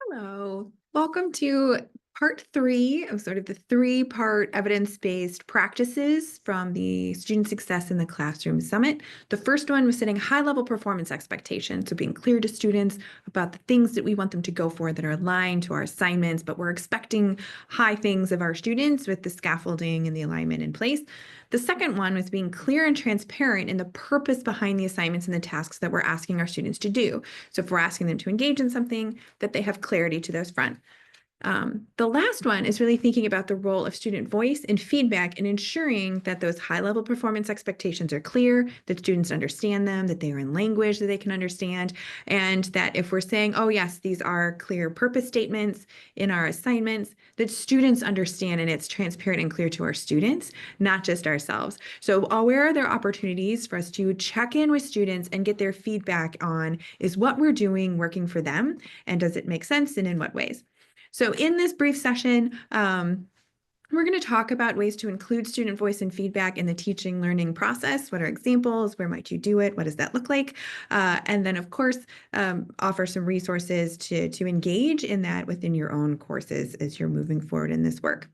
Hello. Welcome to part three of sort of the three-part evidence-based practices from the Student Success in the Classroom Summit. The first one was setting high-level performance expectations, so being clear to students about the things that we want them to go for that are aligned to our assignments, but we're expecting high things of our students with the scaffolding and the alignment in place. The second one was being clear and transparent in the purpose behind the assignments and the tasks that we're asking our students to do. So if we're asking them to engage in something, that they have clarity to those front. The last one is really thinking about the role of student voice and feedback and ensuring that those high-level performance expectations are clear, that students understand them, that they are in language that they can understand, and that if we're saying, oh yes, these are clear purpose statements in our assignments, that students understand and it's transparent and clear to our students, not just ourselves. So where are there opportunities for us to check in with students and get their feedback on, is what we're doing working for them, and does it make sense, and in what ways? So in this brief session, we're going to talk about ways to include student voice and feedback in the teaching learning process. What are examples? Where might you do it? What does that look like? And then, of course, offer some resources to engage in that within your own courses as you're moving forward in this work.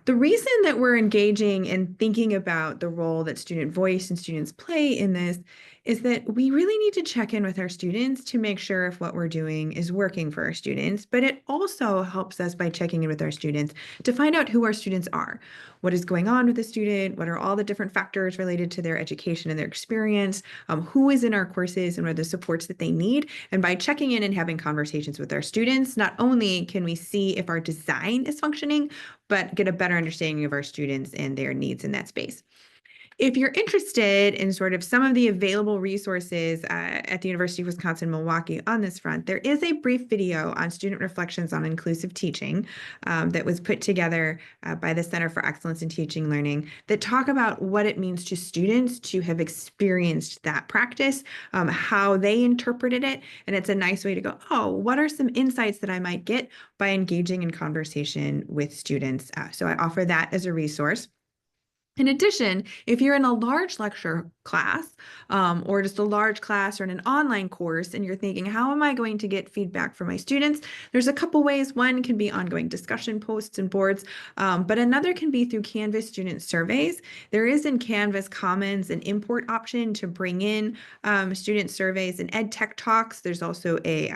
The reason that we're engaging and thinking about the role that student voice and students play in this is that we really need to check in with our students to make sure if what we're doing is working for our students, but it also helps us by checking in with our students to find out who our students are. What is going on with the student? What are all the different factors related to their education and their experience? Who is in our courses and what are the supports that they need? And by checking in and having conversations with our students, not only can we see if our design is functioning, but get a better understanding of our students and their needs in that space. If you're interested in sort of some of the available resources at the University of Wisconsin-Milwaukee on this front, there is a brief video on student reflections on inclusive teaching that was put together by the Center for Excellence in Teaching Learning that talk about what it means to students to have experienced that practice, how they interpreted it, and it's a nice way to go, oh, what are some insights that I might get by engaging in conversation with students? So I offer that as a resource. In addition, if you're in a large lecture class or just a large class or in an online course and you're thinking, how am I going to get feedback from my students? There's a couple ways. One can be ongoing discussion posts and boards, but another can be through Canvas student surveys. There is in Canvas Commons an import option to bring in student surveys and ed tech talks. There's also a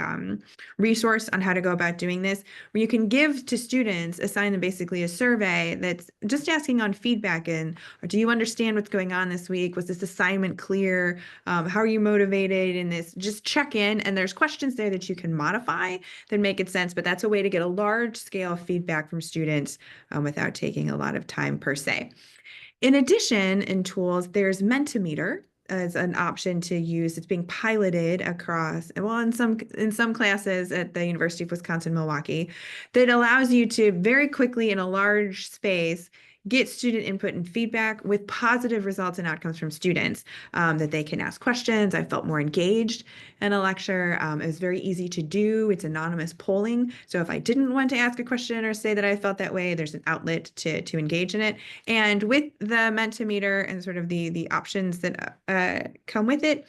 resource on how to go about doing this where you can give to students, assign them basically a survey that's just asking on feedback and or do you understand what's going on this week? Was this assignment clear? How are you motivated in this? Just check in, and there's questions there that you can modify that make it sense, but that's a way to get a large scale feedback from students without taking a lot of time per se. In addition, in tools, there's Mentimeter as an option to use. It's being piloted across, well, in some classes at the University of Wisconsin-Milwaukee, that allows you to very quickly in a large space get student input and feedback with positive results and outcomes from students, that they can ask questions. I felt more engaged in a lecture. It was very easy to do. It's anonymous polling. So if I didn't want to ask a question or say that I felt that way, there's an outlet to engage in it. And with the Mentimeter and sort of the options that come with it,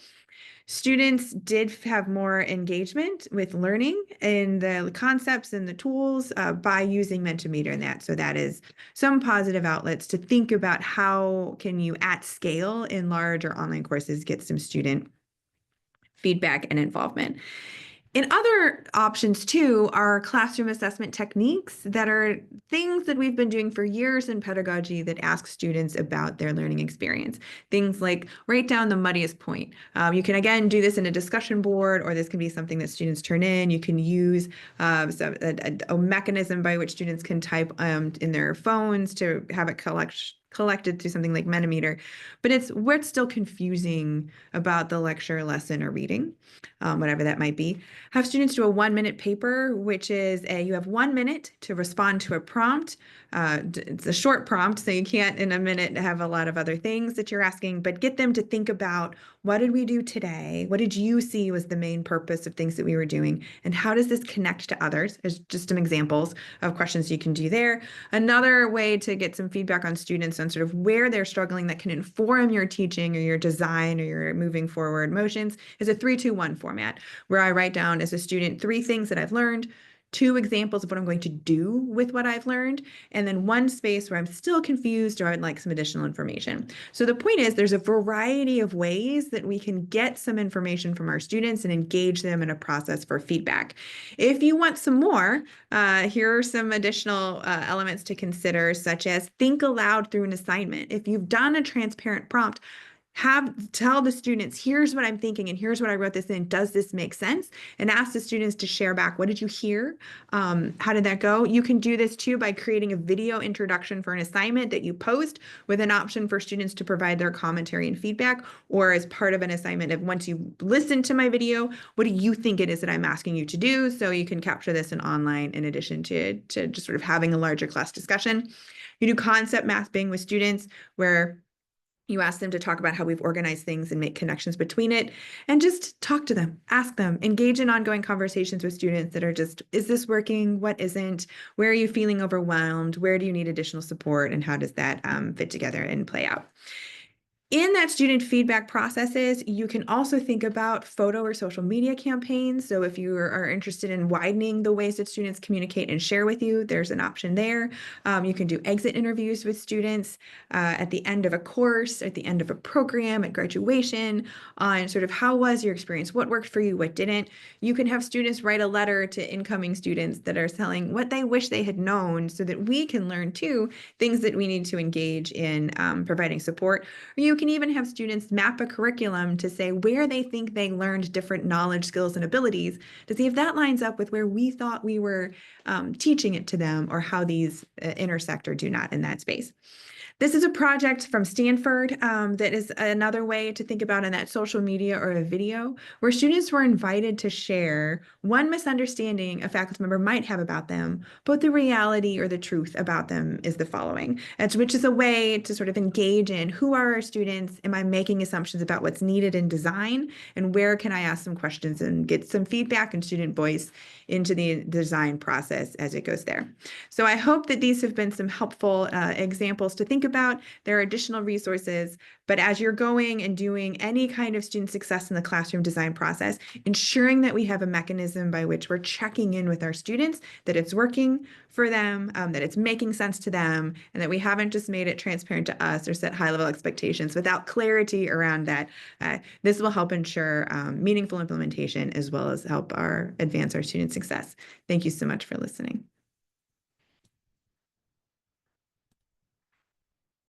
students did have more engagement with learning and the concepts and the tools by using Mentimeter and that. So that is some positive outlets to think about how can you at scale in large or online courses get some student feedback and involvement. And other options too are classroom assessment techniques that are things that we've been doing for years in pedagogy that ask students about their learning experience. Things like write down the muddiest point. You can again do this in a discussion board, or this can be something that students turn in. You can use a mechanism by which students can type in their phones to have it collected through something like Mentimeter, but it's what's still confusing about the lecture, lesson, or reading, whatever that might be. Have students do a 1-minute paper, which is you have 1 minute to respond to a prompt. It's a short prompt, so you can't in a minute have a lot of other things that you're asking, but get them to think about what did we do today? What did you see was the main purpose of things that we were doing? And how does this connect to others? There's just some examples of questions you can do there. Another way to get some feedback on students on sort of where they're struggling that can inform your teaching or your design or your moving forward motions is a 3-2-1 format, where I write down as a student 3 things that I've learned, 2 examples of what I'm going to do with what I've learned, and then 1 space where I'm still confused or I'd like some additional information. So the point is there's a variety of ways that we can get some information from our students and engage them in a process for feedback. If you want some more, here are some additional elements to consider, such as think aloud through an assignment. If you've done a transparent prompt, tell the students, here's what I'm thinking and here's what I wrote this in. Does this make sense? And ask the students to share back. What did you hear? How did that go? You can do this too by creating a video introduction for an assignment that you post with an option for students to provide their commentary and feedback, or as part of an assignment of once you listen to my video, what do you think it is that I'm asking you to do? So you can capture this in online in addition to just sort of having a larger class discussion. You do concept mapping with students where you ask them to talk about how we've organized things and make connections between it, and just talk to them, ask them, engage in ongoing conversations with students that are just, is this working? What isn't? Where are you feeling overwhelmed? Where do you need additional support? And how does that fit together and play out? In that student feedback processes, you can also think about photo or social media campaigns. So if you are interested in widening the ways that students communicate and share with you, there's an option there. You can do exit interviews with students at the end of a course, at the end of a program, at graduation, on sort of how was your experience, what worked for you, what didn't. You can have students write a letter to incoming students that are telling what they wish they had known so that we can learn too things that we need to engage in providing support. Or you can even have students map a curriculum to say where they think they learned different knowledge, skills, and abilities to see if that lines up with where we thought we were teaching it to them, or how these intersect or do not in that space. This is a project from Stanford that is another way to think about in that social media or a video, where students were invited to share one misunderstanding a faculty member might have about them, but the reality or the truth about them is the following, which is a way to sort of engage in who are our students, am I making assumptions about what's needed in design, and where can I ask some questions and get some feedback and student voice into the design process as it goes there. So I hope that these have been some helpful examples to think about. There are additional resources, but as you're going and doing any kind of student success in the classroom design process, ensuring that we have a mechanism by which we're checking in with our students, that it's working for them, that it's making sense to them, and that we haven't just made it transparent to us or set high-level expectations without clarity around that. This will help ensure meaningful implementation as well as help advance our student success. Thank you so much for listening.